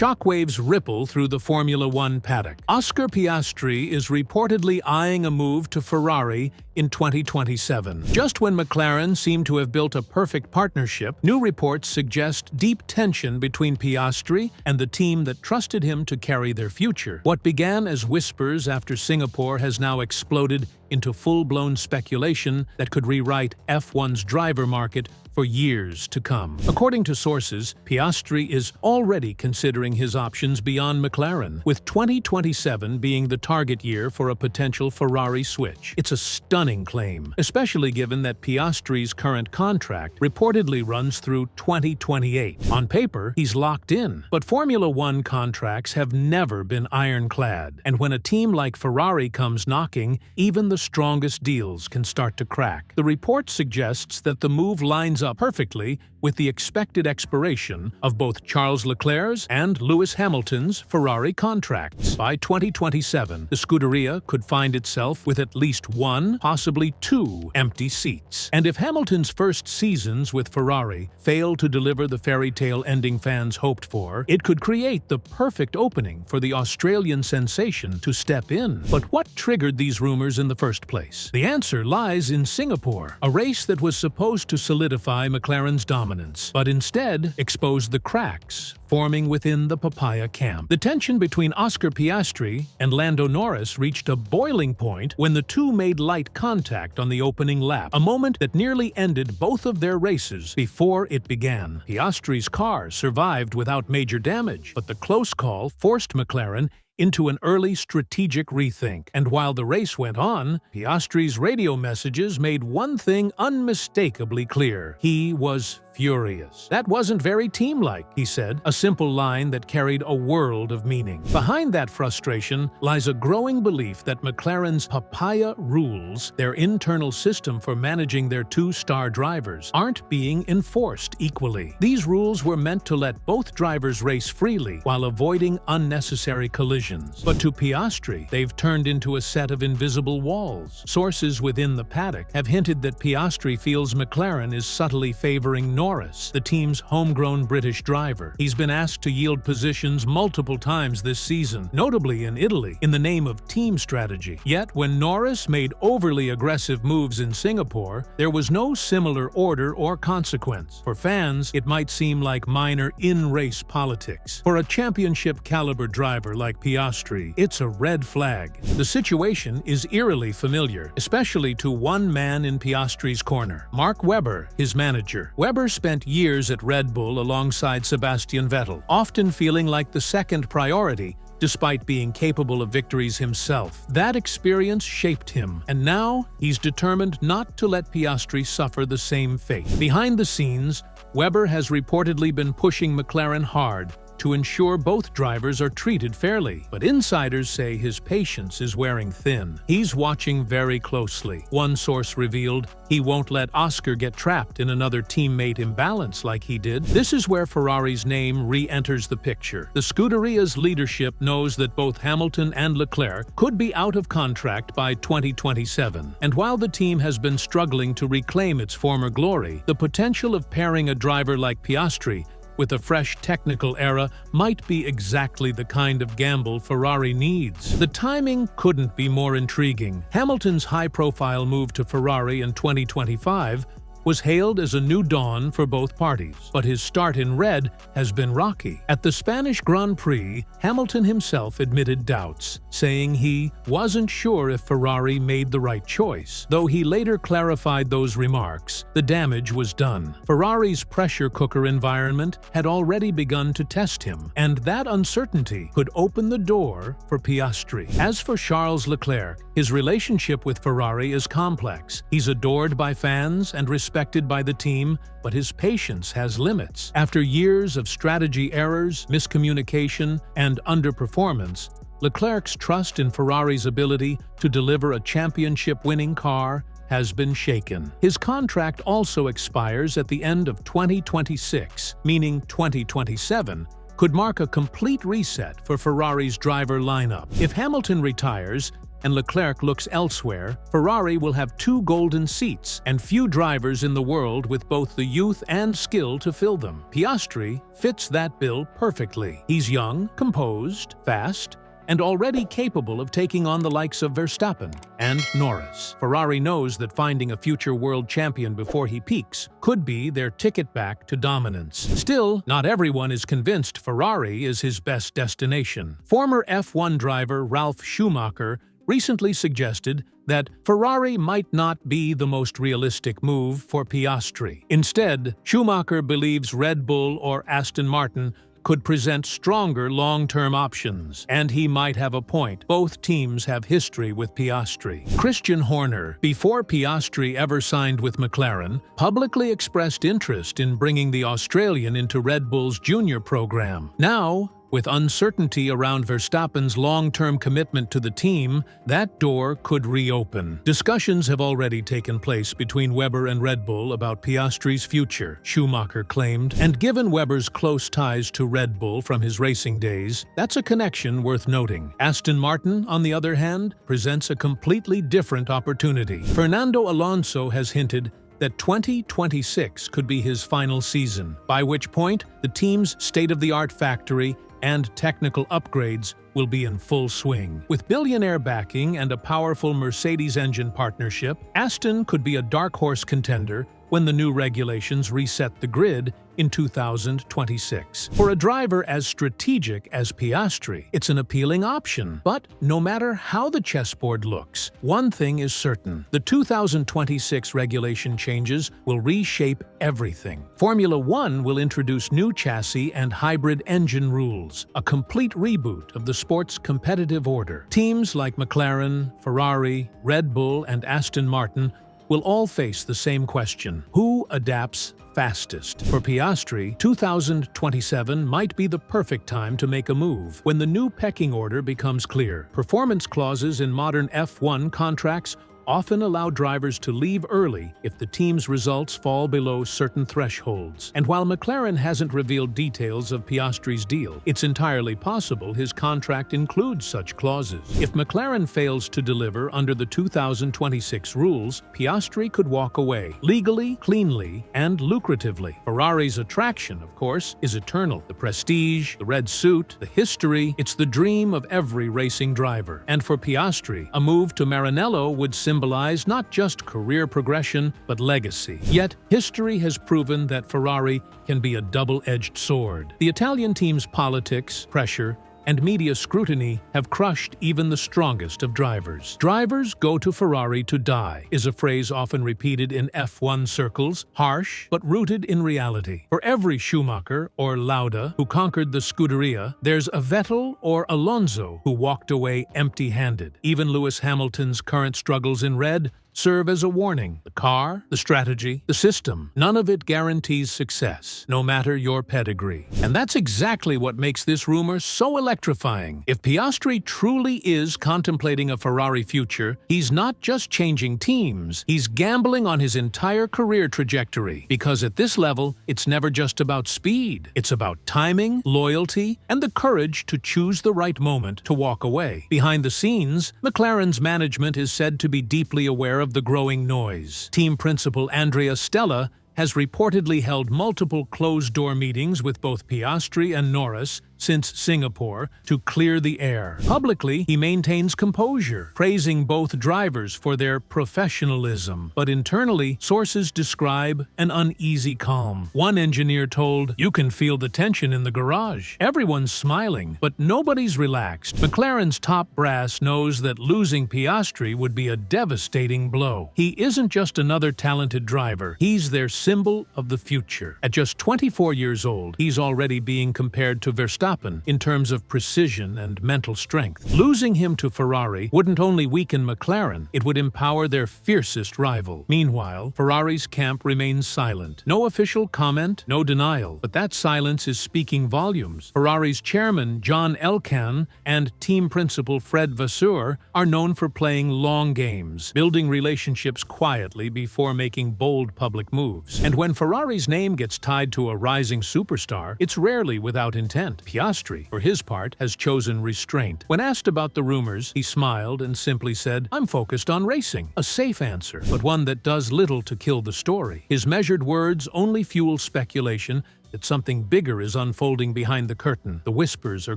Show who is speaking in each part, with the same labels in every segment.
Speaker 1: Shockwaves ripple through the Formula One paddock. Oscar Piastri is reportedly eyeing a move to Ferrari in 2027. Just when McLaren seemed to have built a perfect partnership, new reports suggest deep tension between Piastri and the team that trusted him to carry their future. What began as whispers after Singapore has now exploded into full-blown speculation that could rewrite F1's driver market for years to come. According to sources, Piastri is already considering his options beyond McLaren, with 2027 being the target year for a potential Ferrari switch. It's a stunning claim, especially given that Piastri's current contract reportedly runs through 2028. On paper, he's locked in, but Formula One contracts have never been ironclad, and when a team like Ferrari comes knocking, even the strongest deals can start to crack. The report suggests that the move lines up perfectly with the expected expiration of both Charles Leclerc's and Lewis Hamilton's Ferrari contracts. By 2027, the Scuderia could find itself with at least one, possibly two, empty seats. And if Hamilton's first seasons with Ferrari fail to deliver the fairy tale ending fans hoped for, it could create the perfect opening for the Australian sensation to step in. But what triggered these rumors in the first place? The answer lies in Singapore, a race that was supposed to solidify McLaren's dominance, but instead exposed the cracks forming within the papaya camp. The tension between Oscar Piastri and Lando Norris reached a boiling point when the two made light contact on the opening lap, a moment that nearly ended both of their races before it began. Piastri's car survived without major damage, but the close call forced McLaren into an early strategic rethink. And while the race went on, Piastri's radio messages made one thing unmistakably clear. He was furious. "That wasn't very team-like," he said, a simple line that carried a world of meaning. Behind that frustration lies a growing belief that McLaren's papaya rules, their internal system for managing their two-star drivers, aren't being enforced equally. These rules were meant to let both drivers race freely while avoiding unnecessary collisions. But to Piastri, they've turned into a set of invisible walls. Sources within the paddock have hinted that Piastri feels McLaren is subtly favoring Norris, the team's homegrown British driver. He's been asked to yield positions multiple times this season, notably in Italy, in the name of team strategy. Yet, when Norris made overly aggressive moves in Singapore, there was no similar order or consequence. For fans, it might seem like minor in-race politics. For a championship-caliber driver like Piastri, it's a red flag. The situation is eerily familiar, especially to one man in Piastri's corner, Mark Webber, his manager. Webber spent years at Red Bull alongside Sebastian Vettel, often feeling like the second priority, despite being capable of victories himself. That experience shaped him, and now he's determined not to let Piastri suffer the same fate. Behind the scenes, Webber has reportedly been pushing McLaren hard to ensure both drivers are treated fairly. But insiders say his patience is wearing thin. He's watching very closely. One source revealed he won't let Oscar get trapped in another teammate imbalance like he did. This is where Ferrari's name re-enters the picture. The Scuderia's leadership knows that both Hamilton and Leclerc could be out of contract by 2027. And while the team has been struggling to reclaim its former glory, the potential of pairing a driver like Piastri with a fresh technical era might be exactly the kind of gamble Ferrari needs. The timing couldn't be more intriguing. Hamilton's high-profile move to Ferrari in 2025 was hailed as a new dawn for both parties, but his start in red has been rocky. At the Spanish Grand Prix, Hamilton himself admitted doubts, saying he wasn't sure if Ferrari made the right choice. Though he later clarified those remarks, the damage was done. Ferrari's pressure cooker environment had already begun to test him, and that uncertainty could open the door for Piastri. As for Charles Leclerc, his relationship with Ferrari is complex. He's adored by fans and respected by the team, but his patience has limits. After years of strategy errors, miscommunication, and underperformance, Leclerc's trust in Ferrari's ability to deliver a championship-winning car has been shaken. His contract also expires at the end of 2026, meaning 2027 could mark a complete reset for Ferrari's driver lineup. If Hamilton retires, and Leclerc looks elsewhere, Ferrari will have 2 golden seats and few drivers in the world with both the youth and skill to fill them. Piastri fits that bill perfectly. He's young, composed, fast, and already capable of taking on the likes of Verstappen and Norris. Ferrari knows that finding a future world champion before he peaks could be their ticket back to dominance. Still, not everyone is convinced Ferrari is his best destination. Former F1 driver Ralf Schumacher recently suggested that Ferrari might not be the most realistic move for Piastri. Instead, Schumacher believes Red Bull or Aston Martin could present stronger long-term options. And he might have a point. Both teams have history with Piastri. Christian Horner, before Piastri ever signed with McLaren, publicly expressed interest in bringing the Australian into Red Bull's junior program. Now, with uncertainty around Verstappen's long-term commitment to the team, that door could reopen. Discussions have already taken place between Webber and Red Bull about Piastri's future, Schumacher claimed, and given Webber's close ties to Red Bull from his racing days, that's a connection worth noting. Aston Martin, on the other hand, presents a completely different opportunity. Fernando Alonso has hinted that 2026 could be his final season, by which point the team's state-of-the-art factory and technical upgrades will be in full swing. With billionaire backing and a powerful Mercedes engine partnership, Aston could be a dark horse contender when the new regulations reset the grid in 2026. For a driver as strategic as Piastri, it's an appealing option. But no matter how the chessboard looks, one thing is certain: the 2026 regulation changes will reshape everything. Formula One will introduce new chassis and hybrid engine rules, a complete reboot of the sport's competitive order. Teams like McLaren, Ferrari, Red Bull, and Aston Martin will all face the same question: who adapts fastest? For Piastri, 2027 might be the perfect time to make a move, when the new pecking order becomes clear. Performance clauses in modern F1 contracts often allow drivers to leave early if the team's results fall below certain thresholds. And while McLaren hasn't revealed details of Piastri's deal, it's entirely possible his contract includes such clauses. If McLaren fails to deliver under the 2026 rules, Piastri could walk away, legally, cleanly, and lucratively. Ferrari's attraction, of course, is eternal. The prestige, the red suit, the history, it's the dream of every racing driver. And for Piastri, a move to Maranello would symbolize not just career progression, but legacy. Yet, history has proven that Ferrari can be a double-edged sword. The Italian team's politics, pressure, and media scrutiny have crushed even the strongest of drivers. "Drivers go to Ferrari to die" is a phrase often repeated in F1 circles, harsh but rooted in reality. For every Schumacher or Lauda who conquered the Scuderia, there's a Vettel or Alonso who walked away empty-handed. Even Lewis Hamilton's current struggles in red serve as a warning. The car, the strategy, the system, none of it guarantees success, no matter your pedigree. And that's exactly what makes this rumor so electrifying. If Piastri truly is contemplating a Ferrari future, he's not just changing teams, he's gambling on his entire career trajectory. Because at this level, it's never just about speed. It's about timing, loyalty, and the courage to choose the right moment to walk away. Behind the scenes, McLaren's management is said to be deeply aware of the growing noise. Team principal Andrea Stella has reportedly held multiple closed-door meetings with both Piastri and Norris since Singapore to clear the air. Publicly, he maintains composure, praising both drivers for their professionalism. But internally, sources describe an uneasy calm. One engineer told, "You can feel the tension in the garage. Everyone's smiling, but nobody's relaxed." McLaren's top brass knows that losing Piastri would be a devastating blow. He isn't just another talented driver, he's their symbol of the future. At just 24 years old, he's already being compared to Verstappen in terms of precision and mental strength. Losing him to Ferrari wouldn't only weaken McLaren, it would empower their fiercest rival. Meanwhile, Ferrari's camp remains silent. No official comment, no denial, but that silence is speaking volumes. Ferrari's chairman, John Elkann, and team principal Fred Vasseur are known for playing long games, building relationships quietly before making bold public moves. And when Ferrari's name gets tied to a rising superstar, it's rarely without intent. Piastri, for his part, has chosen restraint. When asked about the rumors, he smiled and simply said, "I'm focused on racing." A safe answer, but one that does little to kill the story. His measured words only fuel speculation that something bigger is unfolding behind the curtain. The whispers are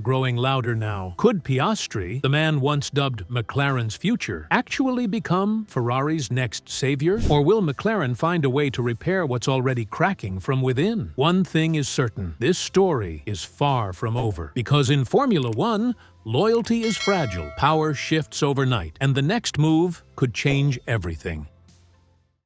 Speaker 1: growing louder now. Could Piastri, the man once dubbed McLaren's future, actually become Ferrari's next savior? Or will McLaren find a way to repair what's already cracking from within? One thing is certain, this story is far from over. Because in Formula One, loyalty is fragile, power shifts overnight, and the next move could change everything.